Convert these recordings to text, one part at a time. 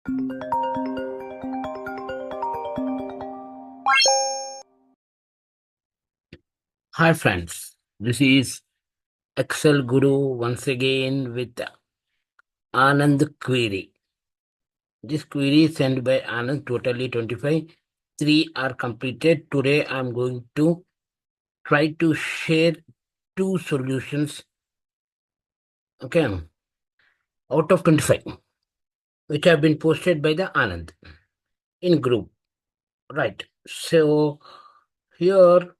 Hi friends, this is ExcelGuru once again with Anand Query. This query is sent by Anand, totally 25. 3 are completed. Today I am going to try to share 2 solutions, okay, out of 25, which have been posted by the Anand in group. Right. So here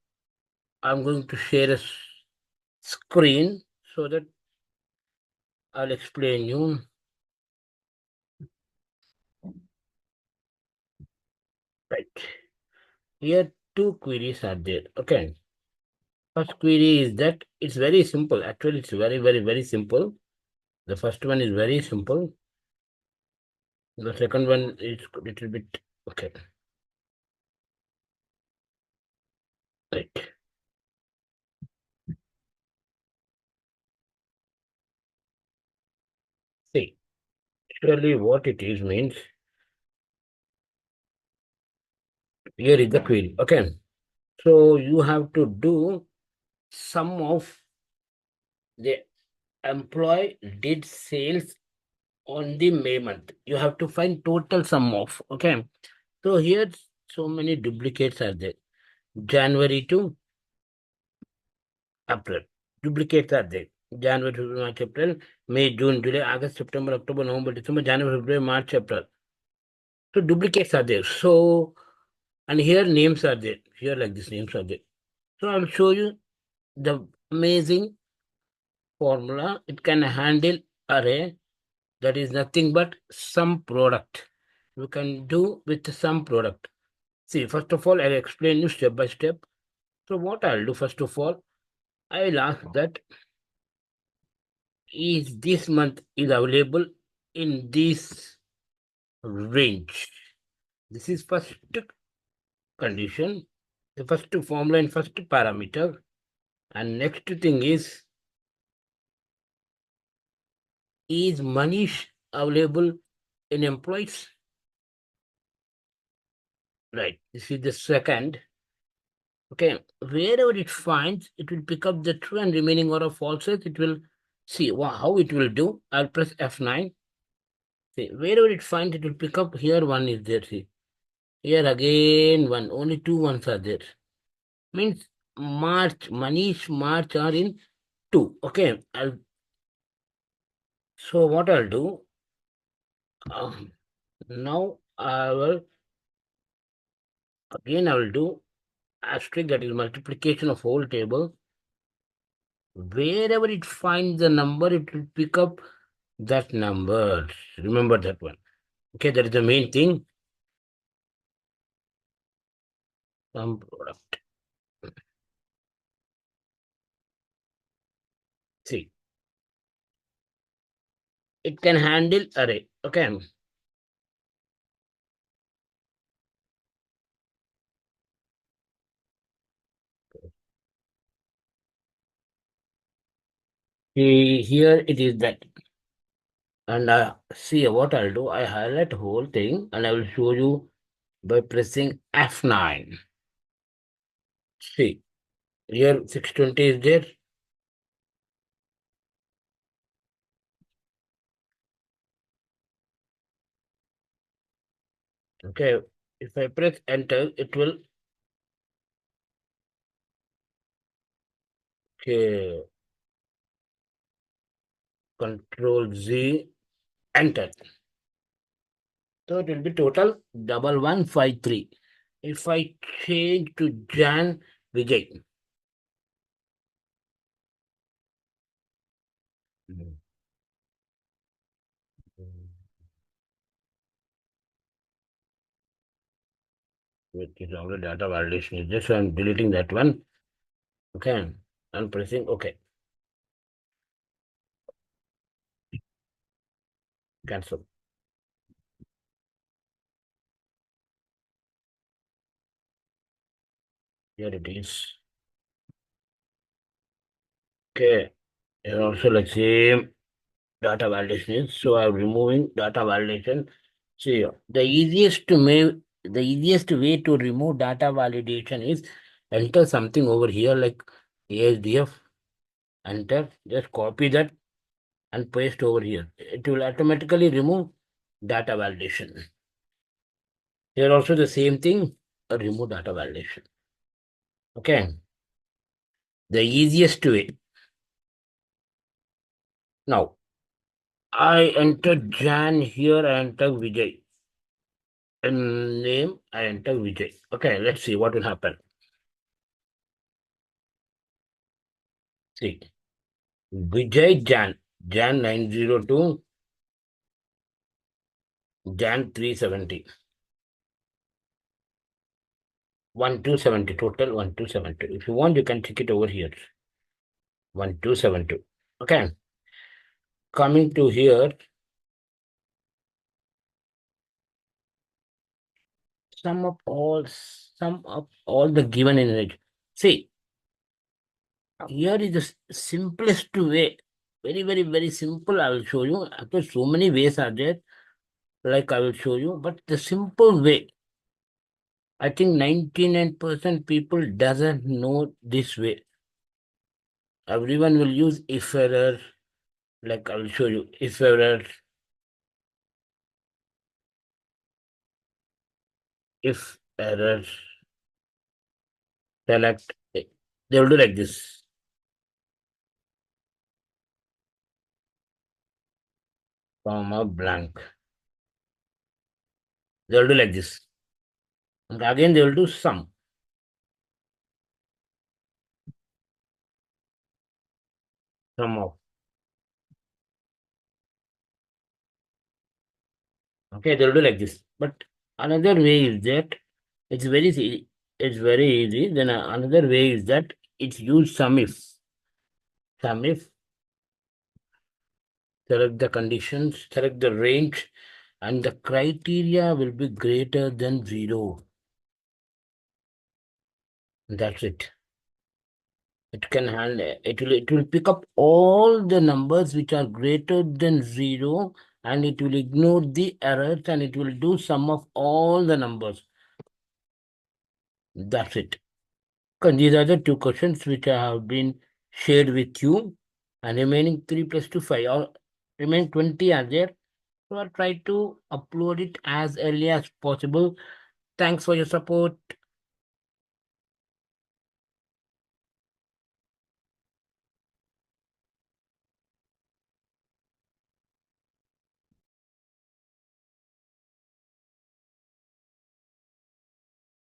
I'm going to share a screen so that I'll explain you. Right. Here 2 queries are there. Okay. First query is that it's very simple. Actually, it's very simple. The first one is very simple. The second one is a little bit okay. Right. See, actually what it is means here is the query. Okay. So you have to do sum of the employee did sales on the May month. You have to find total sum of. Okay. So here so many duplicates are there. January to April. Duplicates are there. January, February, March, April, May, June, July, August, September, October, November, December, January, February, March, April. So duplicates are there. So, and here names are there. Here like this names are there. So I'll show you the amazing formula. It can handle array that is nothing but some product. You can do with some product. See, first of all, I'll explain you step by step. So what I'll do first of all, I will ask that is this month is available in this range. This is first condition, the first formula and first parameter. And next thing is Manish available in employees? Right. This is the second. Okay. Wherever it finds, it will pick up the true and remaining or of falses. It will see how it will do. I'll press F9. See, wherever it finds, it will pick up. Here one is there. See, here again one. Only 2 ones are there. Means March, Manish, March are in 2. Okay. So what I'll do, now I will do asterisk, that is multiplication of whole table. Wherever it finds the number, it will pick up that number. Remember that one. Okay, that is the main thing. Some product. See, it can handle array. Okay. See, here it is that. And see what I'll do. I highlight whole thing and I will show you by pressing F9. See, here 620 is there. Okay, if I press enter, it will okay, Control Z, enter. So it will be total 1153. If I change to Jan Vijay. Mm. Which is already data validation is just I'm deleting that one. Okay, I'm pressing OK. Cancel. Here it is. Okay, here also like same data validation is. So I'm removing data validation. See, the easiest way to remove data validation is enter something over here like ASDF, enter, just copy that and paste over here. It will automatically remove data validation. Here also the same thing, remove data validation. Okay. The easiest way. Now, I enter Jan here, I enter Vijay. And name, I enter Vijay. Okay, let's see what will happen. See, Vijay Jan 902, Jan 370. 1270, total 1272. If you want, you can check it over here. 1272. Okay. Coming to here, sum up all the given image. See, here is the simplest way. Very, very, very simple. I will show you. After so many ways are there, like I will show you, but the simple way. I think 99% people doesn't know this way. Everyone will use if error, like I will show you, if error, if error, select. They will do like this, comma blank. They will do like this. And again, they will do sum. Sum of. Okay, they will do like this. But another way is that it's very easy. It's very easy. Then another way is that it's use sum if. Sum if, select the conditions, select the range, and the criteria will be greater than 0. That's it. It can handle it will pick up all the numbers which are greater than 0, and it will ignore the errors, and it will do sum of all the numbers. That's it. And these are the two questions which I have been shared with you, and remaining 3 plus 2 5 or remaining 20 are there. So I'll try to upload it as early as possible. Thanks for your support.